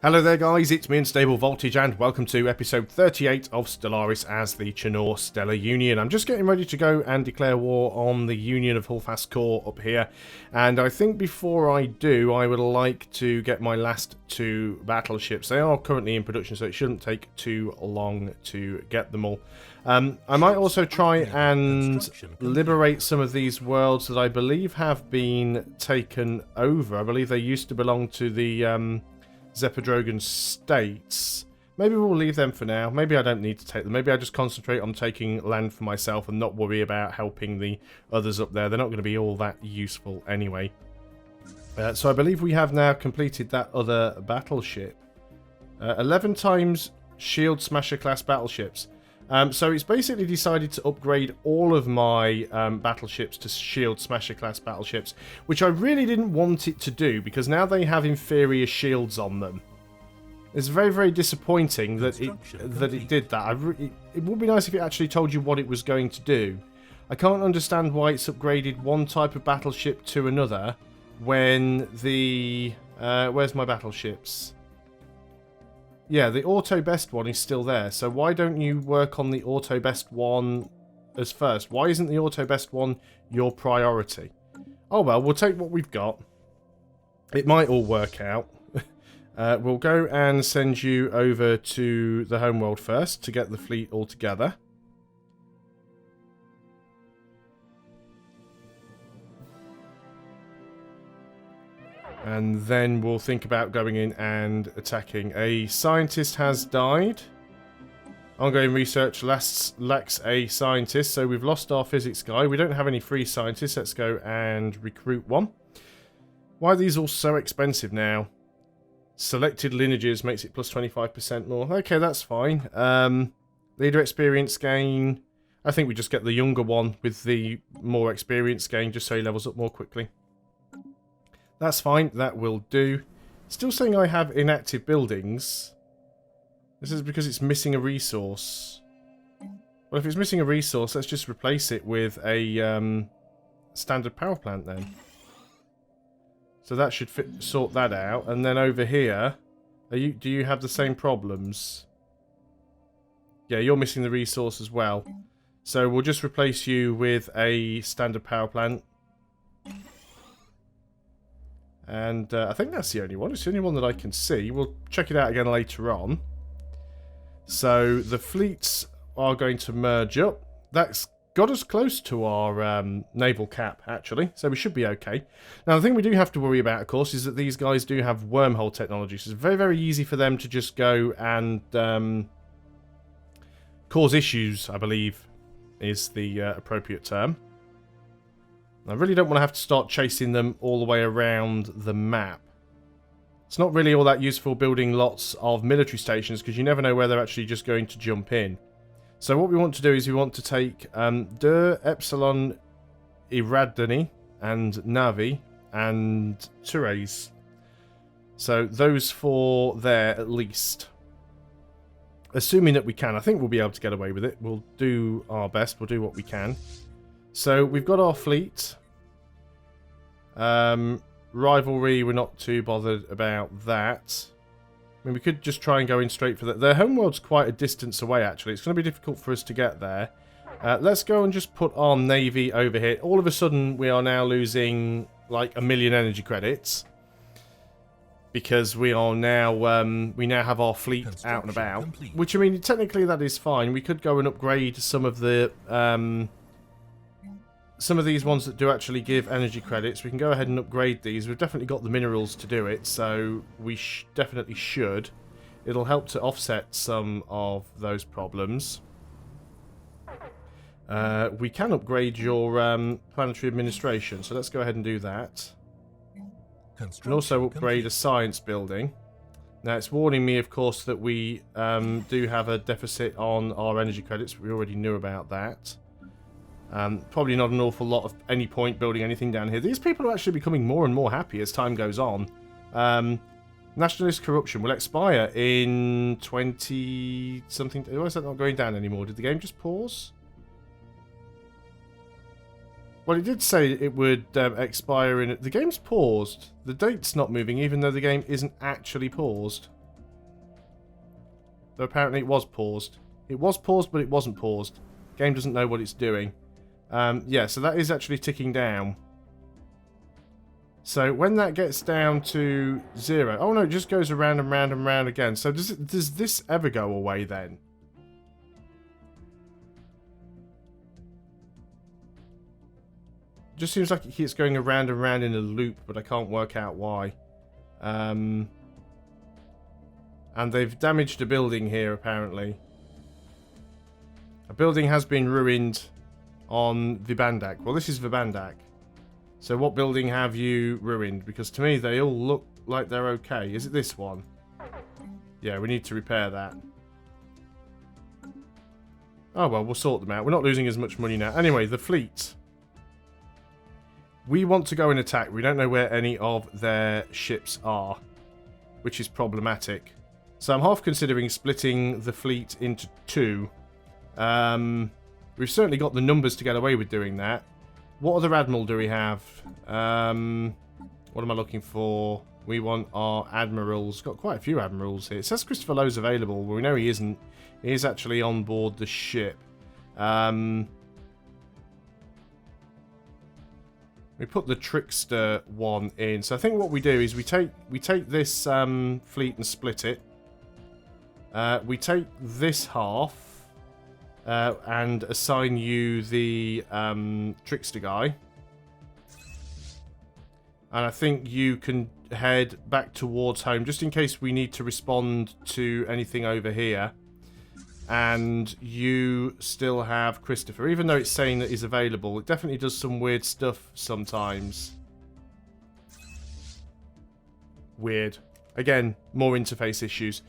Hello there guys, it's me Unstable Voltage and welcome to episode 38 of Stellaris as the Chinor Stellar Union. I'm just getting ready to go and declare war on the Union of Hulfast Core up here, and I think before I do I would like to get my last two battleships. They are currently in production, so it shouldn't take too long to get them all. I might also try and liberate some of these worlds that I believe have been taken over. I believe they used to belong to the Zepodrogan states. Maybe we'll leave them for now. Maybe I don't need to take them. Maybe I just concentrate on taking land for myself and not worry about helping the others up there. They're not going to be all that useful anyway. So I believe we have now completed that other battleship. 11 times Shield Smasher class battleships. So it's basically decided to upgrade all of my battleships to Shield Smasher class battleships, which I really didn't want it to do because now they have inferior shields on them. It's very, very disappointing that it did that. It would be nice if it actually told you what it was going to do. I can't understand why it's upgraded one type of battleship to another when the... where's my battleships? Yeah, the auto best one is still there, so why don't you work on the auto best one as first? Why isn't the auto best one your priority? Oh well, we'll take what we've got. It might all work out. We'll go and send you over to the homeworld first to get the fleet all together. And then we'll think about going in and attacking. A scientist has died. Ongoing research lacks a scientist, so we've lost our physics guy. We don't have any free scientists. Let's go and recruit one. Why are these all so expensive now? Selected lineages makes it plus 25% more. Okay, that's fine. Leader experience gain. I think we just get the younger one with the more experience gain just so he levels up more quickly. That's fine, that will do. Still saying I have inactive buildings. This is because it's missing a resource. Well, if it's missing a resource, let's just replace it with a standard power plant then. So that should sort that out. And then over here, do you have the same problems? Yeah, you're missing the resource as well. So we'll just replace you with a standard power plant. And I think that's the only one. It's the only one that I can see. We'll check it out again later on. So the fleets are going to merge up. That's got us close to our naval cap, actually. So we should be okay. Now, the thing we do have to worry about, of course, is that these guys do have wormhole technology. So it's very, very easy for them to just go and cause issues, I believe, is the appropriate term. I really don't want to have to start chasing them all the way around the map. It's not really all that useful building lots of military stations because you never know where they're actually just going to jump in. So what we want to do is we want to take Der Epsilon Iradani and Navi and Therese. So those four there at least. Assuming that we can. I think we'll be able to get away with it. We'll do our best. We'll do what we can. So we've got our fleet. Rivalry, we're not too bothered about that. I mean, we could just try and go in straight for that. Their homeworld's quite a distance away, actually. It's going to be difficult for us to get there. Let's go and just put our navy over here. All of a sudden, we are now losing like 1 million energy credits. Because we are now, we now have our fleet out and about. Complete. Which, I mean, technically that is fine. We could go and upgrade some of the... some of these ones that do actually give energy credits. We can go ahead and upgrade these. We've definitely got the minerals to do it, so we definitely should. It'll help to offset some of those problems. We can upgrade your planetary administration, so let's go ahead and do that. And also upgrade a science building. Now, it's warning me, of course, that we do have a deficit on our energy credits. We already knew about that. Probably not an awful lot of any point building anything down here. These people are actually becoming more and more happy as time goes on. Nationalist corruption will expire in 20-something... Why is that not going down anymore? Did the game just pause? Well, it did say it would expire in... The game's paused. The date's not moving, even though the game isn't actually paused. Though apparently it was paused. It was paused, but it wasn't paused. Game doesn't know what it's doing. Yeah, so that is actually ticking down. So when that gets down to 0... Oh no, it just goes around and round and round again. So does this ever go away then? Just seems like it keeps going around and round in a loop, but I can't work out why. And they've damaged a building here, apparently. A building has been ruined on Vibandak. Well, this is Vibandak. So what building have you ruined? Because to me, they all look like they're okay. Is it this one? Yeah, we need to repair that. Oh, well, we'll sort them out. We're not losing as much money now. Anyway, the fleet. We want to go and attack. We don't know where any of their ships are, which is problematic. So I'm half considering splitting the fleet into 2. We've certainly got the numbers to get away with doing that. What other admiral do we have? What am I looking for? We want our admirals. Got quite a few admirals here. It says Christopher Lowe's available. Well, we know he isn't. He is actually on board the ship. We put the Trickster one in. So I think what we do is we take this fleet and split it. We take this half and assign you the Trickster guy. And I think you can head back towards home just in case we need to respond to anything over here. And you still have Christopher. Even though it's saying that he's available, it definitely does some weird stuff sometimes. Weird. Again, more interface issues.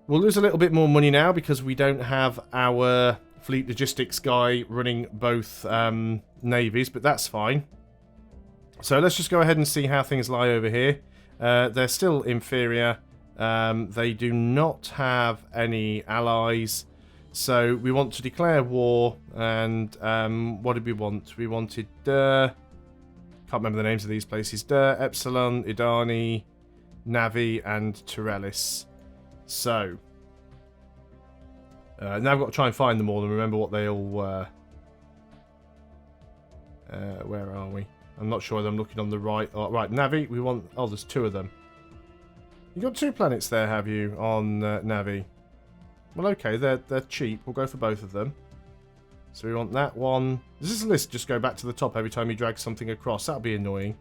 We'll lose a little bit more money now because we don't have our fleet logistics guy running both navies, but that's fine. So let's just go ahead and see how things lie over here. They're still inferior. They do not have any allies, so we want to declare war. And what did we want? We wanted can't remember the names of these places. Epsilon, Idani, Navi, and Stellaris. So now I've got to try and find them all and remember what they all were. Where are we? I'm not sure whether I'm looking on the right. Oh, right, Navi. We want. Oh, there's 2 of them. You got 2 planets there, have you, on Navi? Well, okay, they're cheap. We'll go for both of them. So we want that one. Does this list just go back to the top every time you drag something across? That'll be annoying.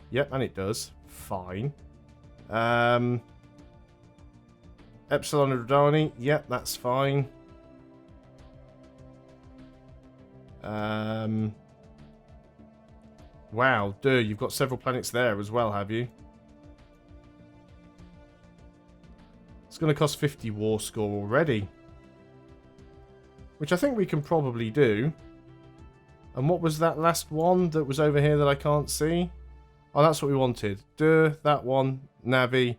Yep, and it does. Fine. Epsilon and Rodani. Yep, that's fine. Wow, you've got several planets there as well, have you? It's going to cost 50 war score already. Which I think we can probably do. And what was that last one that was over here that I can't see? Oh, that's what we wanted. That one, Navi,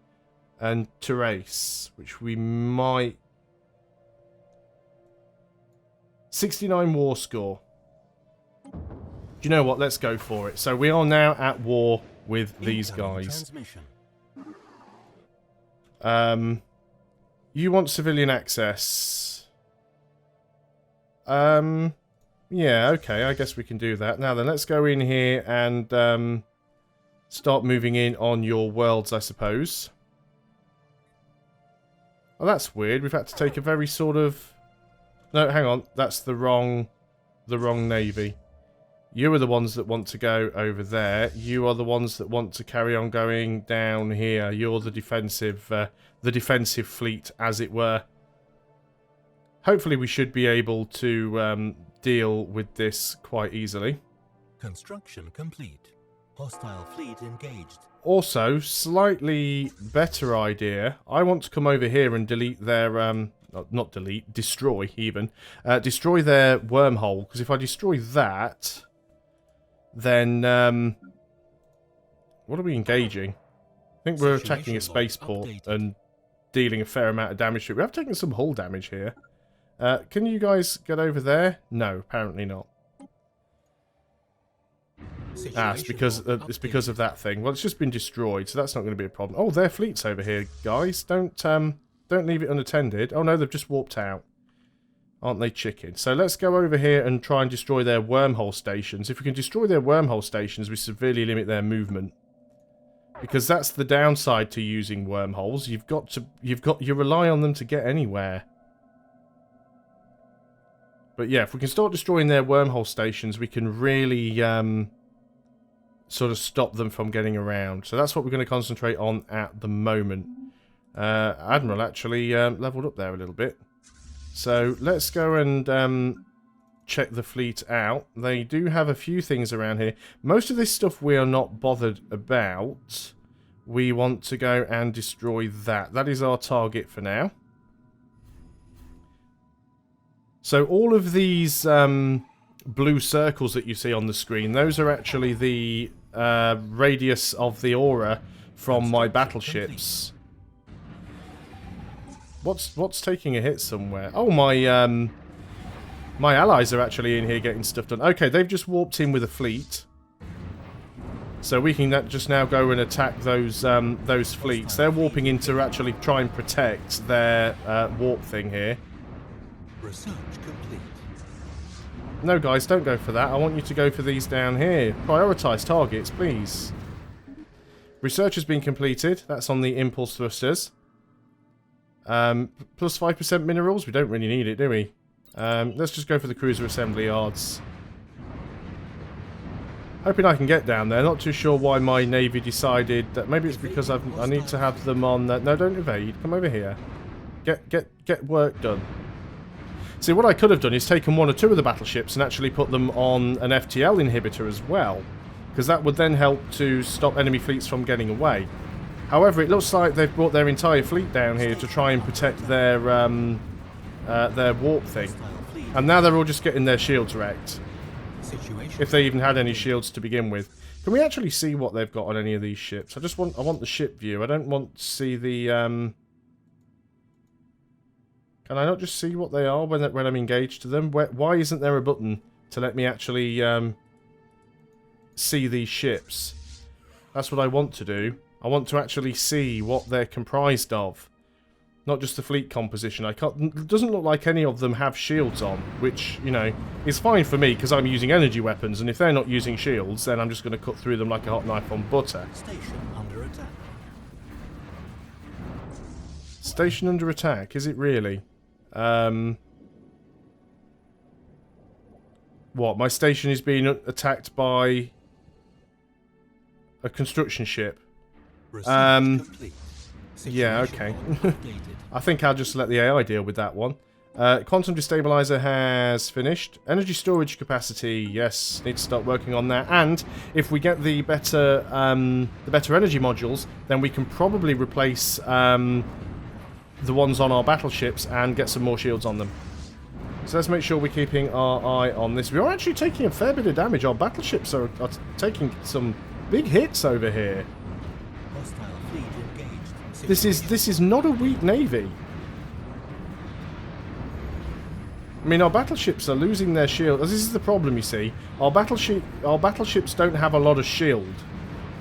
and Terrace, which we might... 69 war score. Do you know what? Let's go for it. So we are now at war with these guys. You want civilian access. Yeah, okay. I guess we can do that. Now then, let's go in here and start moving in on your worlds, I suppose. Oh, that's weird. We've had to take a very sort of... No, hang on. That's the wrong navy. You are the ones that want to go over there. You are the ones that want to carry on going down here. You're the defensive fleet, as it were. Hopefully we should be able to deal with this quite easily. Construction complete. Hostile fleet engaged. Also, slightly better idea. I want to come over here and delete their... not delete, destroy even. Destroy their wormhole. Because if I destroy that... Then, what are we engaging? I think we're attacking a spaceport and dealing a fair amount of damage to it. We have taken some hull damage here. Can you guys get over there? No, apparently not. It's because of that thing. Well, it's just been destroyed, so that's not going to be a problem. Oh, their fleet's over here, guys. Don't don't leave it unattended. Oh no, they've just warped out. Aren't they chicken? So let's go over here and try and destroy their wormhole stations. If we can destroy their wormhole stations, we severely limit their movement. Because that's the downside to using wormholes. You rely on them to get anywhere. But yeah, if we can start destroying their wormhole stations, we can really sort of stop them from getting around. So that's what we're going to concentrate on at the moment. Admiral actually leveled up there a little bit. So let's go and check the fleet out. They do have a few things around here. Most of this stuff we are not bothered about. We want to go and destroy that. That is our target for now. So all of these blue circles that you see on the screen, those are actually the radius of the aura from my battleships. What's taking a hit somewhere? Oh, my my allies are actually in here getting stuff done. Okay, they've just warped in with a fleet. So we can just now go and attack those fleets. They're warping in to actually try and protect their warp thing here. Research complete. No, guys, don't go for that. I want you to go for these down here. Prioritise targets, please. Research has been completed. That's on the impulse thrusters. Plus 5% minerals. We don't really need it, do we? Let's just go for the cruiser assembly yards. Hoping I can get down there. Not too sure why my navy decided that. Maybe it's because I need to have them on. No, don't evade. Come over here. Get work done. See, what I could have done is taken one or two of the battleships and actually put them on an FTL inhibitor as well, because that would then help to stop enemy fleets from getting away. However, it looks like they've brought their entire fleet down here to try and protect their warp thing. And now they're all just getting their shields wrecked. If they even had any shields to begin with. Can we actually see what they've got on any of these ships? I want the ship view. I don't want to see the... Can I not just see what they are when I'm engaged to them? Why isn't there a button to let me actually see these ships? That's what I want to do. I want to actually see what they're comprised of. Not just the fleet composition. It doesn't look like any of them have shields on, which, you know, is fine for me because I'm using energy weapons, and if they're not using shields, then I'm just going to cut through them like a hot knife on butter. Station under attack. Station under attack, is it really? What? My station is being attacked by a construction ship. Yeah, okay. I think I'll just let the AI deal with that one. Quantum destabilizer has finished. Energy storage capacity, yes, need to start working on that. And if we get the better energy modules, then we can probably replace the ones on our battleships and get some more shields on them. So let's make sure we're keeping our eye on this. We are actually taking a fair bit of damage. Our battleships are taking some big hits over here. This is not a weak navy. I mean, our battleships are losing their shield. This is the problem, you see. Our battleships don't have a lot of shield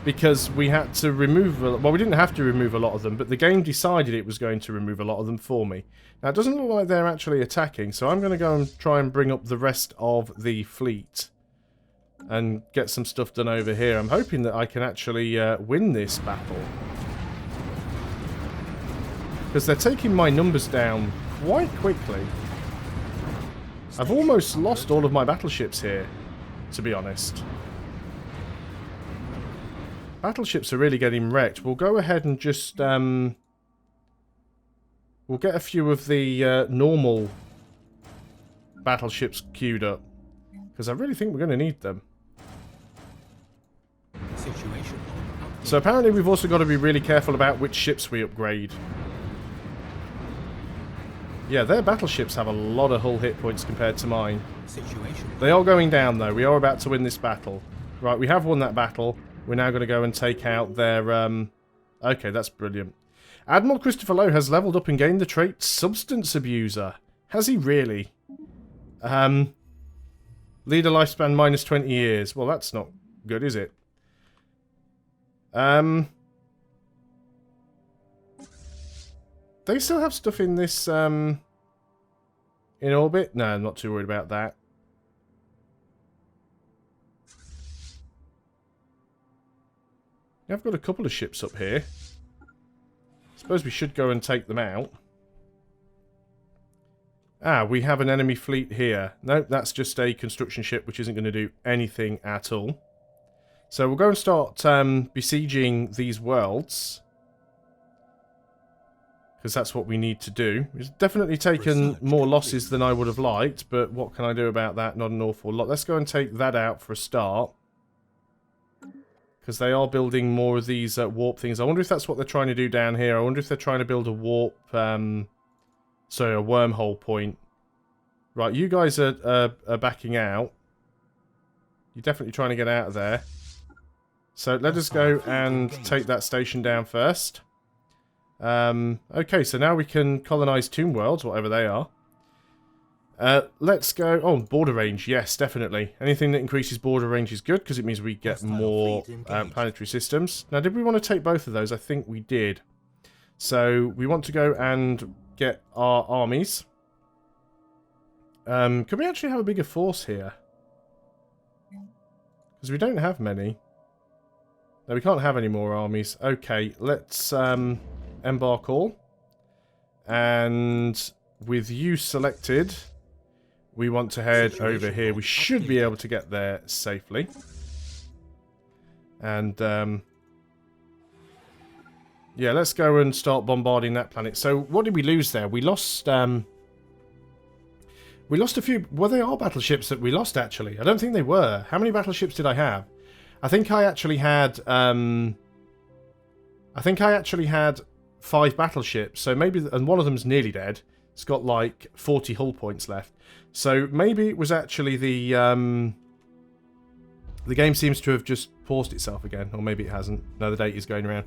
because we had to remove. Well, we didn't have to remove a lot of them, but the game decided it was going to remove a lot of them for me. Now, it doesn't look like they're actually attacking, so I'm going to go and try and bring up the rest of the fleet and get some stuff done over here. I'm hoping that I can actually win this battle. Because they're taking my numbers down quite quickly. I've almost lost all of my battleships here, to be honest. Battleships are really getting wrecked. We'll go ahead and just... we'll get a few of the normal battleships queued up. Because I really think we're going to need them. So apparently we've also got to be really careful about which ships we upgrade. Yeah, their battleships have a lot of hull hit points compared to mine. They are going down, though. We are about to win this battle. Right, we have won that battle. We're now going to go and take out their... Okay, that's brilliant. Admiral Christopher Lowe has leveled up and gained the trait Substance Abuser. Has he really? Leader lifespan minus 20 years. Well, that's not good, is it? They They still have stuff in this, in orbit? No, I'm not too worried about that. I've got a couple of ships up here. Suppose we should go and take them out. Ah, we have an enemy fleet here. No, that's just a construction ship which isn't going to do anything at all. So we'll go and start besieging these worlds. Because that's what we need to do. It's definitely taken more losses than I would have liked, but what can I do about that? Not an awful lot. Let's go and take that out for a start. Because they are building more of these warp things. I wonder if that's what they're trying to do down here. I wonder if they're trying to build a warp... sorry, a wormhole point. Right, you guys are backing out. You're definitely trying to get out of there. So let us go and take that station down first. Okay, so now we can colonize Tomb Worlds, whatever they are. Let's go... Oh, border range. Yes, definitely. Anything that increases border range is good, because it means we get more planetary systems. Now, did we want to take both of those? I think we did. So, we want to go and get our armies. Can we actually have a bigger force here? Because we don't have many. No, we can't have any more armies. Okay, let's embark all. And with you selected... We want to head over here. We should be able to get there safely. And, yeah, let's go and start bombarding that planet. So, what did we lose there? We lost a few... Well, they are battleships that we lost, actually. I don't think they were. How many battleships did I have? I think I actually had, 5 battleships. So, maybe... And one of them's nearly dead. It's got, like, 40 hull points left. So maybe it was actually the game seems to have just paused itself again, or maybe it hasn't. No, the date is going around.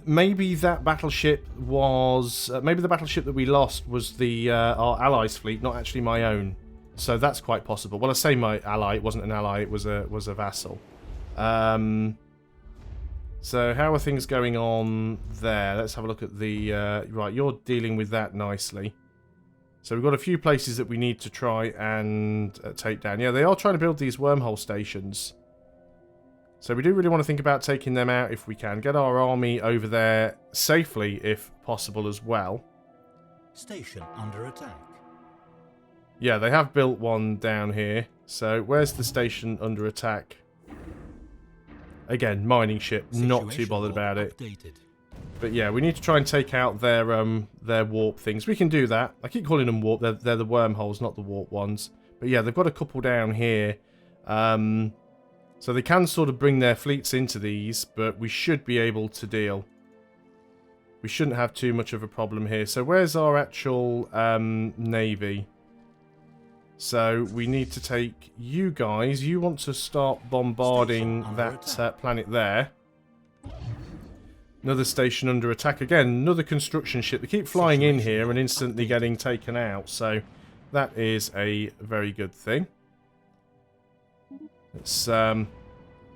Maybe that battleship was maybe the battleship that we lost was the our allies' fleet, not actually my own. So that's quite possible. Well, I say my ally. It wasn't an ally. It was a vassal. So how are things going on there? Let's have a look at the right. You're dealing with that nicely. So we've got a few places that we need to try and take down. Yeah, they are trying to build these wormhole stations. So we do really want to think about taking them out if we can. Get our army over there safely, if possible, as well. Station under attack. Yeah, they have built one down here. So where's the station under attack? Again, mining ship. Not too bothered about it. But yeah, we need to try and take out their warp things. We can do that. I keep calling them warp. They're the wormholes, not the warp ones. But yeah, they've got a couple down here. So they can sort of bring their fleets into these, but we should be able to deal. We shouldn't have too much of a problem here. So where's our actual navy? So we need to take you guys. You want to start bombarding that planet there. Another station under attack. Again, another construction ship. They keep flying in here and instantly getting taken out. So that is a very good thing. It's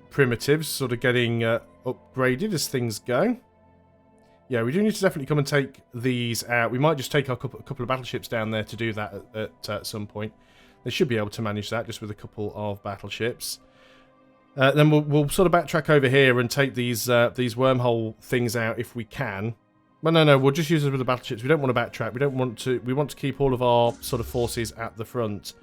primitives sort of getting upgraded as things go. Yeah, we do need to definitely come and take these out. We might just take a couple of battleships down there to do that at some point. They should be able to manage that just with a couple of battleships. Then we'll sort of backtrack over here and take these wormhole things out if we can. Well, no, we'll just use them with the battleships. We don't want to backtrack. We don't want to. We want to keep all of our sort of forces at the front.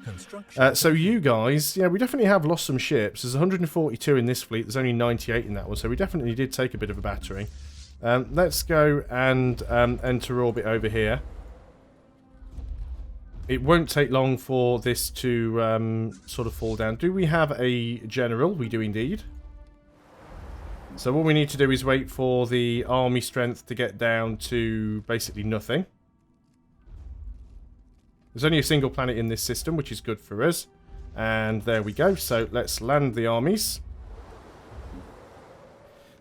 So you guys, yeah, we definitely have lost some ships. There's 142 in this fleet. There's only 98 in that one. So we definitely did take a bit of a battering. Let's go and enter orbit over here. It won't take long for this to sort of fall down. Do we have a general? We do indeed. So what we need to do is wait for the army strength to get down to basically nothing. There's only a single planet in this system, which is good for us. And there we go. So let's land the armies.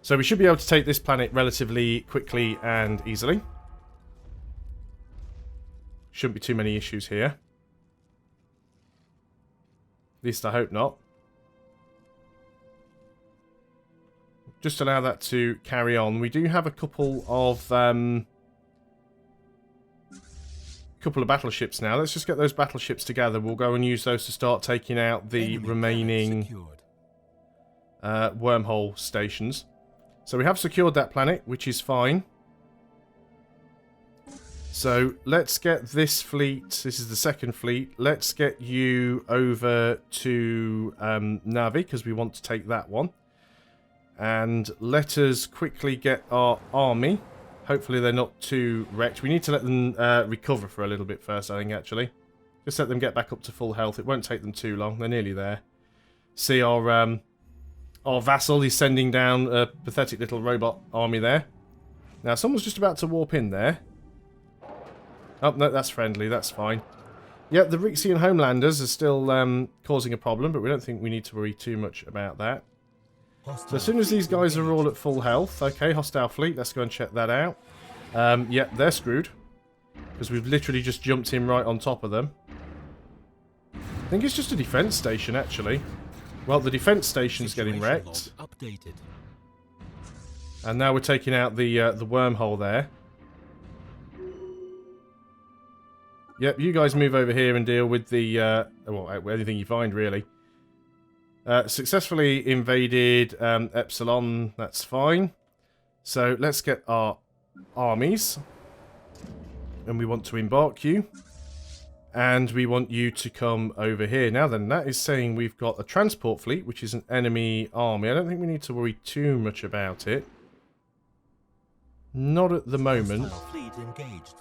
So we should be able to take this planet relatively quickly and easily. Shouldn't be too many issues here. At least I hope not. Just allow that to carry on. We do have a couple of couple of battleships now. Let's just get those battleships together. We'll go and use those to start taking out the remaining wormhole stations. So we have secured that planet, which is fine. So let's get this fleet. This is the second fleet. Let's get you over to Navi, because we want to take that one. And let us quickly get our army. Hopefully they're not too wrecked. We need to let them recover for a little bit first, I think, actually. Just let them get back up to full health. It won't take them too long. They're nearly there. See, our vassal is sending down a pathetic little robot army there. Now, someone's just about to warp in there. Oh, no, that's friendly. That's fine. Yeah, the Rixian Homelanders are still causing a problem, but we don't think we need to worry too much about that. So as soon as these guys are all at full health, okay, hostile fleet, let's go and check that out. Yeah, they're screwed, because we've literally just jumped in right on top of them. I think it's just a defense station, actually. Well, the defense station's getting wrecked. And now we're taking out the wormhole there. Yep, you guys move over here and deal with the, well, anything you find, really. Successfully invaded Epsilon, that's fine. So let's get our armies. And we want to embark you. And we want you to come over here. Now then, that is saying we've got a transport fleet, which is an enemy army. I don't think we need to worry too much about it. Not at the moment. Fleet engaged.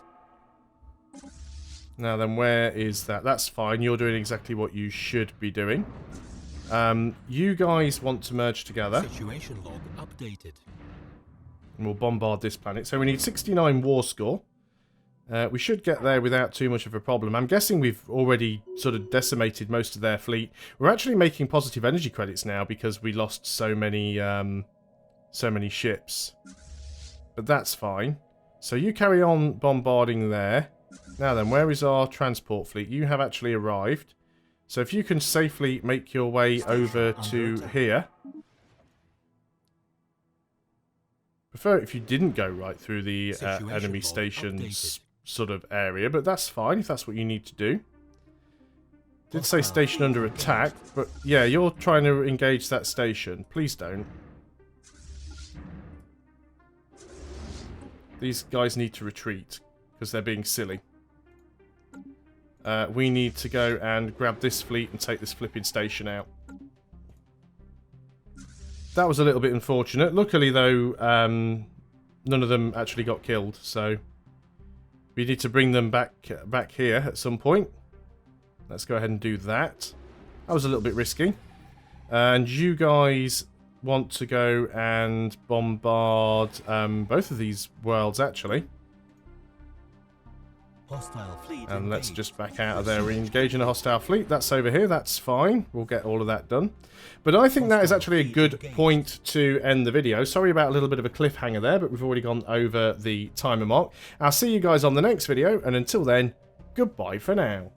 Now then, where is that? That's fine. You're doing exactly what you should be doing. You guys want to merge together. Situation log updated. And we'll bombard this planet. So we need 69 war score. We should get there without too much of a problem. I'm guessing we've already sort of decimated most of their fleet. We're actually making positive energy credits now because we lost so many ships. But that's fine. So you carry on bombarding there. Now then, where is our transport fleet? You have actually arrived. So if you can safely make your way over to here. Prefer if you didn't go right through the enemy station's sort of area, but that's fine if that's what you need to do. Did say station under attack, but yeah, you're trying to engage that station. Please don't. These guys need to retreat because they're being silly. We need to go and grab this fleet and take this flipping station out. That was a little bit unfortunate. Luckily, though, none of them actually got killed, so we need to bring them back here at some point. Let's go ahead and do that. That was a little bit risky. And you guys want to go and bombard both of these worlds, actually. Hostile fleet and let's just back out of there. We're engaging a hostile fleet. That's over here. That's fine. We'll get all of that done. But I think that is actually a good point to end the video. Sorry about a little bit of a cliffhanger there, but we've already gone over the timer mark. I'll see you guys on the next video, and until then, goodbye for now.